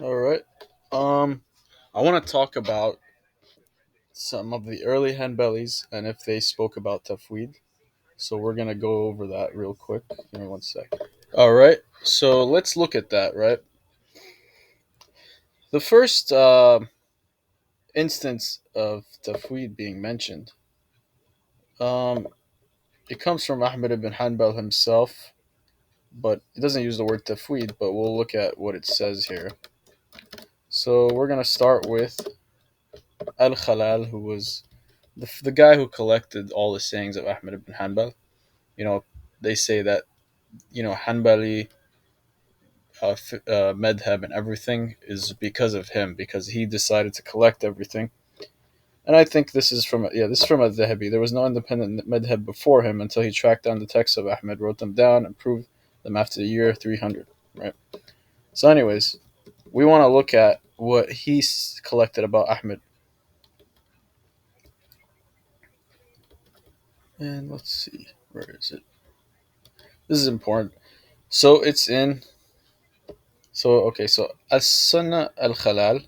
All right. Um, I want to talk about some of the early Hanbalis and if they spoke about Tafweed. So we're gonna go over that real quick. Give me one sec. All right. So let's look at that. Right. The first instance of Tafweed being mentioned, um, it comes from Ahmed ibn Hanbal himself, but it doesn't use the word Tafweed. But we'll look at what it says here. So we're gonna start with Al-Khalal, who was the guy who collected all the sayings of Ahmed ibn Hanbal. You know, they say that Hanbali madhab and everything is because of him, because he decided to collect everything. And I think this is from al-Dhahabi. There was no independent madhab before him until he tracked down the texts of Ahmed, wrote them down, and proved them after the year 300. Right. So, anyways, we want to look at what he collected about Ahmed. And let's see, where is it? This is important. So it's in. So As-Sunnah al-Khalal,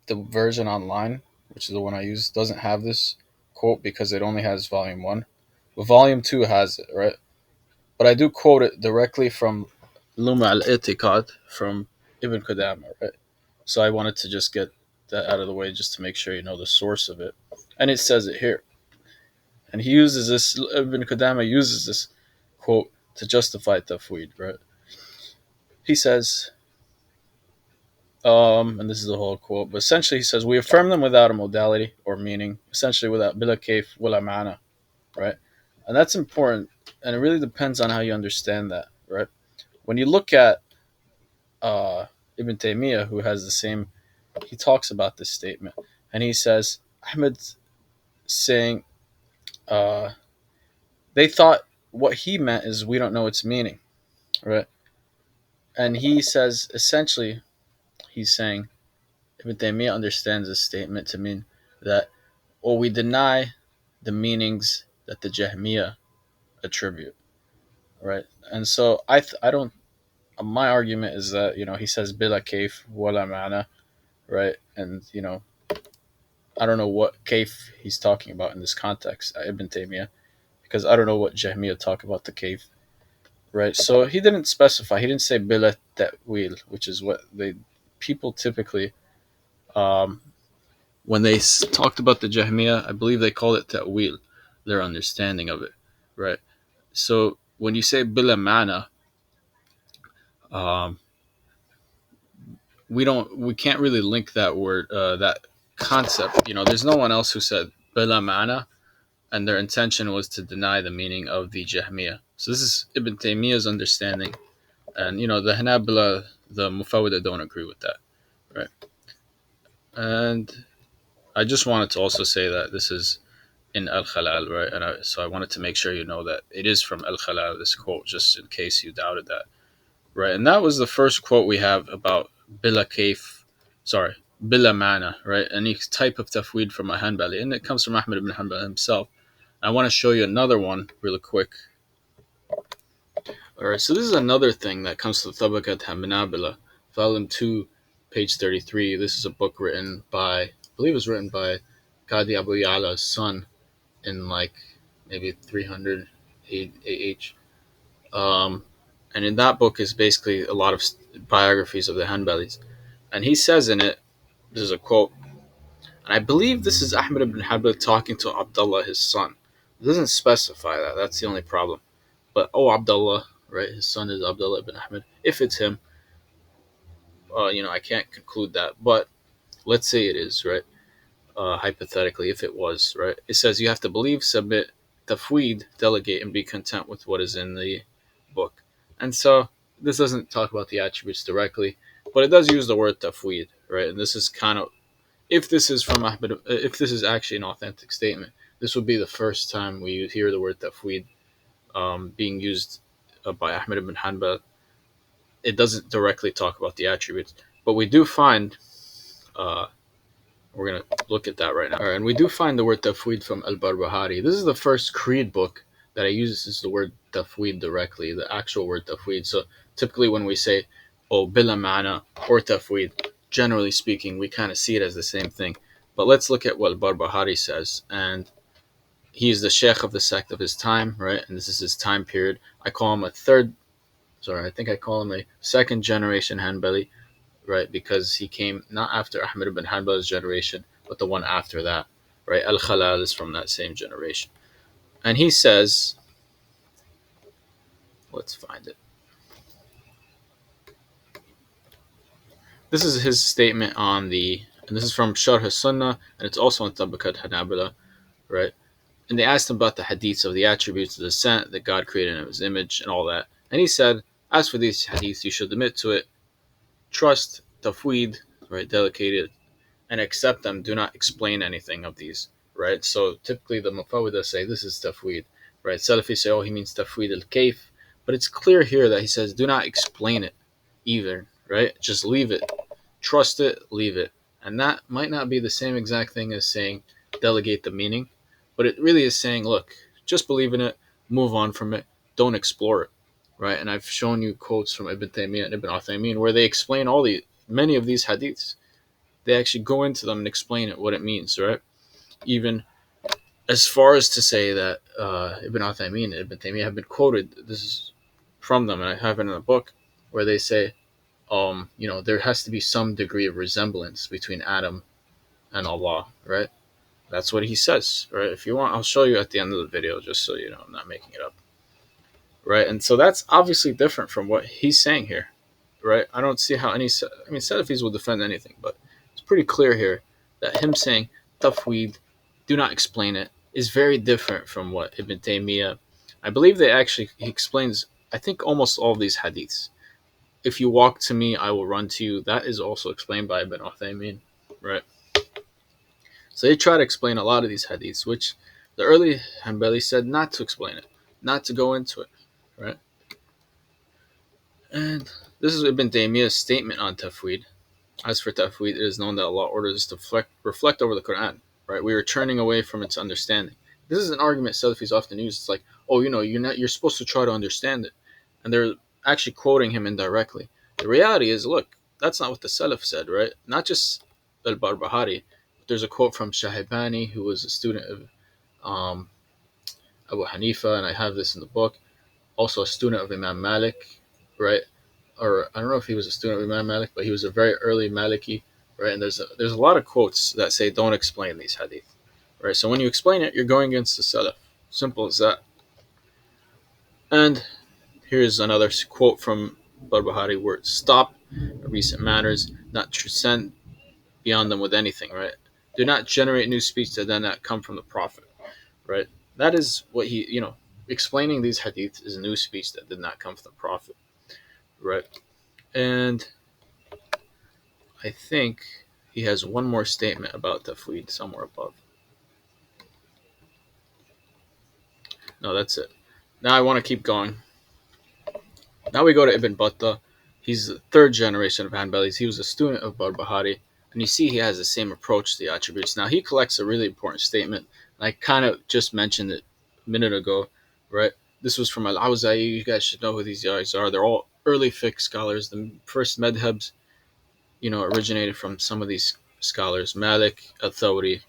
the version online, which is the one I use, doesn't have this quote because it only has volume one. But volume two has it, right? But I do quote it directly from Luma al Itiqad from Ibn Qudama, right? So I wanted to just get that out of the way just to make sure you know the source of it. And it says it here. And Ibn Qudama uses this quote to justify Tafweed, right? He says, and this is the whole quote, but essentially he says, we affirm them without a modality or meaning, essentially without bila kayf wala ma'na, right? And that's important, and it really depends on how you understand that, right? When you look at uh, Ibn Taymiyyah, who has the same, he talks about this statement, and he says, Ahmed's saying, uh, they thought what he meant is we don't know its meaning, right? And he says, essentially, he's saying, Ibn Taymiyyah understands this statement to mean that, or we deny the meanings that the Jahmiyyah attribute, right? And so I don't. My argument is that he says bila kayf wala mana, right? And I don't know what kayf he's talking about in this context, Ibn Taymiyyah, because I don't know what Jahmiyyah talk about the kayf, right? So he didn't specify. He didn't say bila ta'wil, which is what they people typically when they talked about the Jahmiyyah, I believe they called it ta'wil, their understanding of it, right? So when you say bila mana, um, we can't really link that word, that concept. There's no one else who said bila mana, and their intention was to deny the meaning of the Jahmiyyah. So this is Ibn Taymiyyah's understanding, and the Hanabilah, the Muffwadiah don't agree with that, right? And I just wanted to also say that this is in Al Khalal, right? And so I wanted to make sure you know that it is from Al Khalal, this quote, just in case you doubted that, right? And that was the first quote we have about Bila Kaif, sorry, Bila Mana, right? Any type of tafweed from a Hanbali, and it comes from Ahmed ibn Hanbal himself. I want to show you another one really quick. All right, so this is another thing that comes to Tabakat Hanabilah, volume 2, page 33. This is a book written by, I believe it was written by Qadi Abi Ya'la's son in like maybe 300 AH. And in that book is basically a lot of biographies of the Hanbalis. And he says in it, this is a quote, and I believe this is Ahmed ibn Hanbal talking to Abdullah, his son. It doesn't specify that. That's the only problem. But, oh, Abdullah, right? His son is Abdullah ibn Ahmed. If it's him, I can't conclude that. But let's say it is, right? Hypothetically, if it was, right? It says you have to believe, submit, tafweed, delegate, and be content with what is in the book. And so this doesn't talk about the attributes directly, but it does use the word tafweed, right? And this is kind of, if this is from Ahmed, if this is actually an authentic statement, this would be the first time we hear the word tafweed being used by Ahmed ibn Hanbal. It doesn't directly talk about the attributes, but we do find uh, we're going to look at that right now. All right, and we do find the word Tafweedh from Al-Barbahari. This is the first Creed book that I use the word Tafweedh directly, the actual word Tafweedh. So typically when we say bila ma'na or tafweed. Generally speaking, we kind of see it as the same thing. But let's look at what Al-Barbahari says. And he's the sheikh of the sect of his time, right? And this is his time period. I call him a third, sorry, I think I call him a second generation Hanbali, right? Because he came not after Ahmed ibn Hanbal's generation, but the one after that, right? Al-Khalal is from that same generation. And he says, let's find it. This is his statement on and this is from Sharh Sunnah, and it's also on Tabaqat Hanabilah, right? And they asked him about the hadiths of the attributes of the scent that God created in his image and all that. And he said, as for these hadiths, you should admit to it, trust, tafweed, right, delegated, and accept them. Do not explain anything of these, right? So typically the Muffwadiah say this is tafweed, right? Salafi say, oh, he means tafweed al-kayf. But it's clear here that he says, do not explain it either, right? Just leave it. Trust it, leave it. And that might not be the same exact thing as saying delegate the meaning, but it really is saying, look, just believe in it, move on from it, don't explore it, right? And I've shown you quotes from Ibn Taymiyyah and Ibn Uthaymeen where they explain many of these hadiths. They actually go into them and explain it, what it means, right? Even as far as to say that Ibn Uthaymeen and Ibn Taymiyyah have been quoted, this is from them, and I have it in a book, where they say, there has to be some degree of resemblance between Adam and Allah, right? That's what he says, right? If you want, I'll show you at the end of the video, just so you know I'm not making it up, right? And so that's obviously different from what he's saying here, right? I don't see how Salafis will defend anything, but it's pretty clear here that him saying tafweed, do not explain it, is very different from what Ibn Taymiyyah. I believe he explains, I think, almost all of these hadiths. If you walk to me, I will run to you. That is also explained by Ibn Uthaymeen, right? So they try to explain a lot of these hadiths, which the early Hanbali said not to explain it, not to go into it, right? And this is Ibn Taymiyyah's statement on tafweed. As for tafweed, it is known that Allah orders us to reflect over the Quran, right? We are turning away from its understanding. This is an argument Salafis often use. It's like, oh, you're supposed to try to understand it. And they're actually quoting him indirectly. The reality is, look, that's not what the Salaf said, right? Not just Al-Barbahari. There's a quote from Shahibani, who was a student of um, Abu Hanifa, and I have this in the book. Also a student of Imam Malik, right? Or I don't know if he was a student of Imam Malik, but he was a very early Maliki, right? And there's a lot of quotes that say don't explain these hadith, right? So when you explain it, you're going against the Salaf. Simple as that. And here's another quote from Barbahari where stop recent matters, not transcend beyond them with anything, right? Do not generate new speech that then not come from the Prophet, right? That is what explaining these hadiths is new speech that did not come from the Prophet, right? And I think he has one more statement about tafweed somewhere above. No, that's it. Now I want to keep going. Now we go to Ibn Battah. He's the third generation of Hanbalis. He was a student of Barbahari. And you see he has the same approach to the attributes. Now he collects a really important statement. And I kind of just mentioned it a minute ago, right? This was from Al-Awza'i. You guys should know who these guys are. They're all early fiqh scholars. The first madhabs, originated from some of these scholars. Malik, Al-Thawri,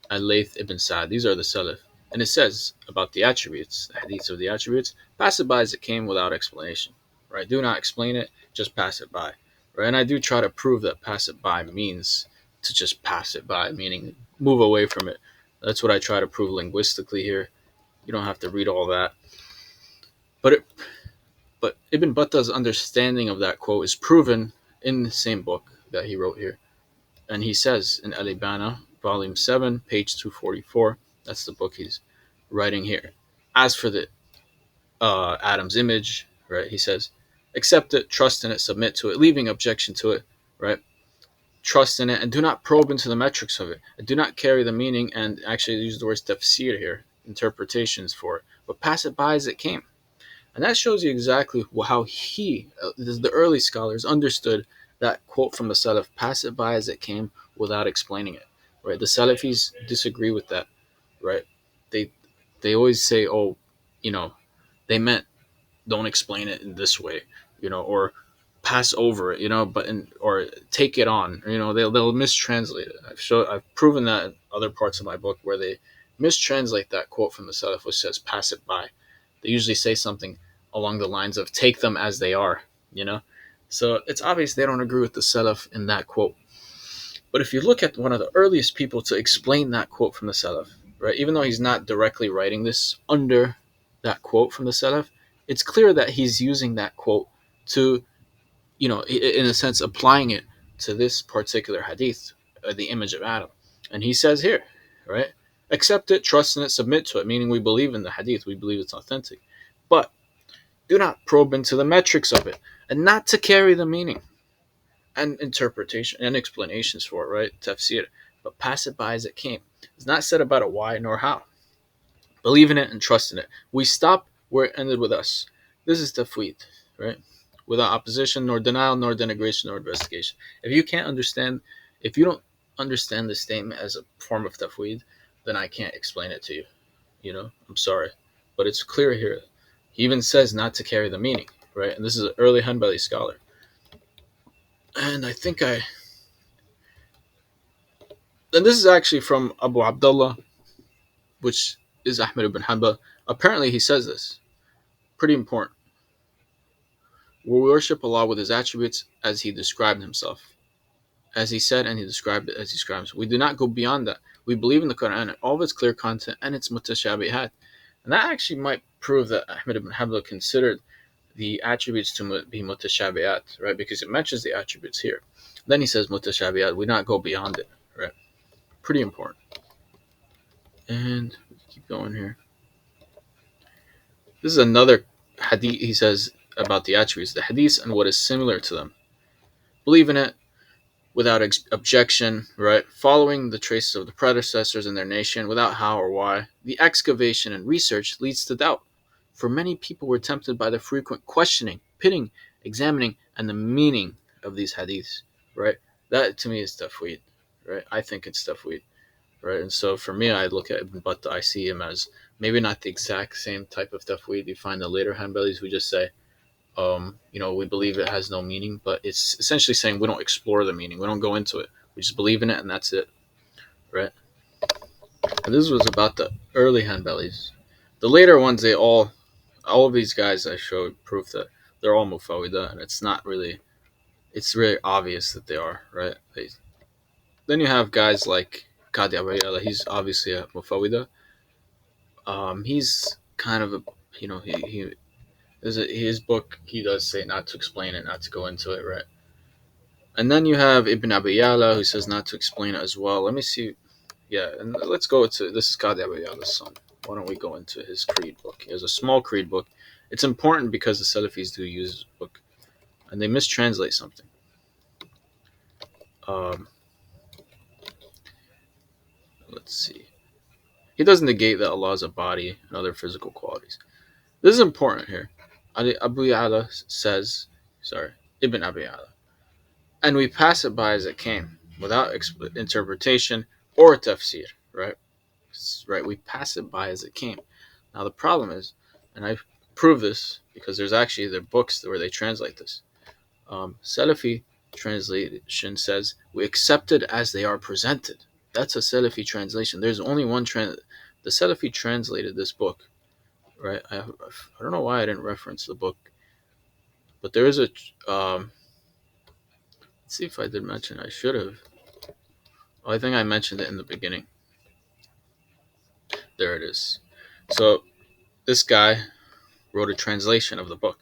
Al-Layth ibn Sa'd. These are the Salaf. And it says about the attributes, the hadiths of the attributes, pass it by as it came without explanation. Right? Do not explain it, just pass it by. Right? And I do try to prove that pass it by means to just pass it by, meaning move away from it. That's what I try to prove linguistically here. You don't have to read all that. But Ibn Battah's understanding of that quote is proven in the same book that he wrote here. And he says in Al-Ibana, volume 7, page 244, that's the book he's writing here. As for the Adam's image, right, he says, accept it, trust in it, submit to it, leaving objection to it, right? Trust in it, and do not probe into the metrics of it. And do not carry the meaning, and actually use the word tafsir here, interpretations for it, but pass it by as it came. And that shows you exactly how the early scholars, understood that quote from the Salaf, pass it by as it came without explaining it. Right? The Salafis disagree with that. Right? They they always say, oh, they meant don't explain it in this way, or pass over it, or take it on. They'll mistranslate it. I've proven that in other parts of my book where they mistranslate that quote from the Salaf, which says "pass it by." They usually say something along the lines of "take them as they are." You know, so it's obvious they don't agree with the Salaf in that quote. But if you look at one of the earliest people to explain that quote from the Salaf, right, even though he's not directly writing this under that quote from the Salaf, it's clear that he's using that quote to, in a sense, applying it to this particular hadith, the image of Adam. And he says here, right, accept it, trust in it, submit to it, meaning we believe in the hadith, we believe it's authentic. But do not probe into the metrics of it, and not to carry the meaning and interpretation and explanations for it, right? Tafsir, but pass it by as it came. It's not said about it why nor how. Believe in it and trust in it. We stop where it ended with us. This is Tafweedh, right? Without opposition, nor denial, nor denigration, nor investigation. If you don't understand the statement as a form of Tafweedh, then I can't explain it to you. I'm sorry. But it's clear here. He even says not to carry the meaning, right? And this is an early Hanbali scholar. And and this is actually from Abu Abdullah, which is Ahmed ibn Hanbal. Apparently he says this. Pretty important. We worship Allah with His attributes as He described Himself. As He said, and He described it as He describes. We do not go beyond that. We believe in the Quran and all of its clear content and its mutashabihat. And that actually might prove that Ahmed ibn Hanbal considered the attributes to be mutashabihat, right? Because it mentions the attributes here. Then he says mutashabihat. We not go beyond it, right? Pretty important. And keep going here. This is another hadith. He says about the attributes, the hadiths and what is similar to them. Believe in it without objection, right? Following the traces of the predecessors in their nation without how or why. The excavation and research leads to doubt. For many people were tempted by the frequent questioning, pitting, examining, and the meaning of these hadiths, right? That to me is tafweed, right? I think it's tafweed, right? And so for me, I look at Ibn Battah, I see him as maybe not the exact same type of tafweed you find the later Hanbalis who just say, we believe it has no meaning, but it's essentially saying we don't explore the meaning, we don't go into it, we just believe in it, and that's it, right? And this was about the early Hanbalis. The later ones, all of these guys I showed proof that they're all Muffwadiah, and it's really obvious that they are, right? Then you have guys like Abi Ya'la, he's obviously a Muffwadiah. He's kind of a, he his book, he does say not to explain it, not to go into it, right? And then you have Ibn Abi Ya'la, who says not to explain it as well. Let me see. Yeah, and let's go to, this is Abi Ya'la's son. Why don't we go into his creed book? He has a small creed book. It's important because the Salafis do use his book, and they mistranslate something. Um, let's see. He doesn't negate that Allah is a body and other physical qualities. This is important here. Abu Ya'la says, Ibn Abi Ya'la, and we pass it by as it came, without interpretation or tafsir, right? Right, we pass it by as it came. Now the problem is, and I prove this because there's actually their books where they translate this. Salafi translation says we accept it as they are presented. That's a Salafi translation. There's only one the Salafi translated this book, right? I don't know why I didn't reference the book, but there is a. Let's see if I did mention. I should have. Oh, I think I mentioned it in the beginning. There it is. So this guy wrote a translation of the book,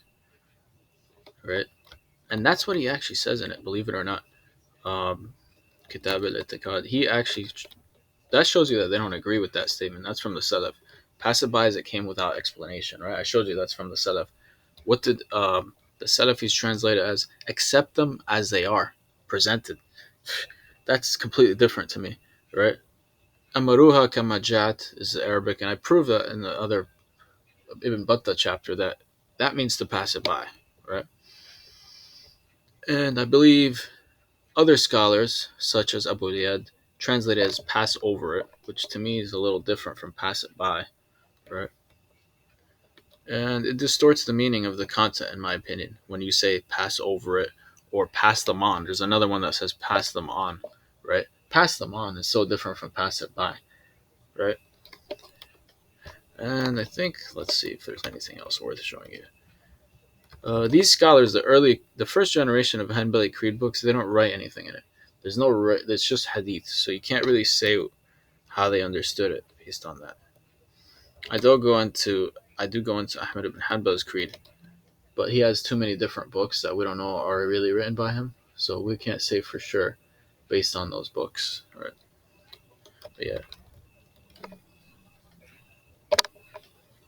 right? And that's what he actually says in it, believe it or not. Kitab al-I'tiqad. He actually, that shows you that they don't agree with that statement. That's from the Salaf. Pass it by as it came without explanation, right? I showed you that's from the Salaf. What did the Salafis translate it as? Accept them as they are, presented. That's completely different to me, right? Amaruha kamajat is the Arabic, and I prove that in the other Ibn Battah chapter that means to pass it by, right? And I believe other scholars, such as Abu Riyad, translate it as pass over it, which to me is a little different from pass it by, right? and it distorts the meaning of the content, in my opinion. When you say pass over it or pass them on, there's another one that says pass them on, right? Pass them on is so different from pass it by, right? And I think, let's see if there's anything else worth showing you. These scholars, the first generation of Hanbali creed books, they don't write anything in it. There's no, it's just hadith, so you can't really say how they understood it based on that. I do go into Ahmed ibn Hanbal's creed, but he has too many different books that we don't know are really written by him, so we can't say for sure based on those books. Right? But yeah.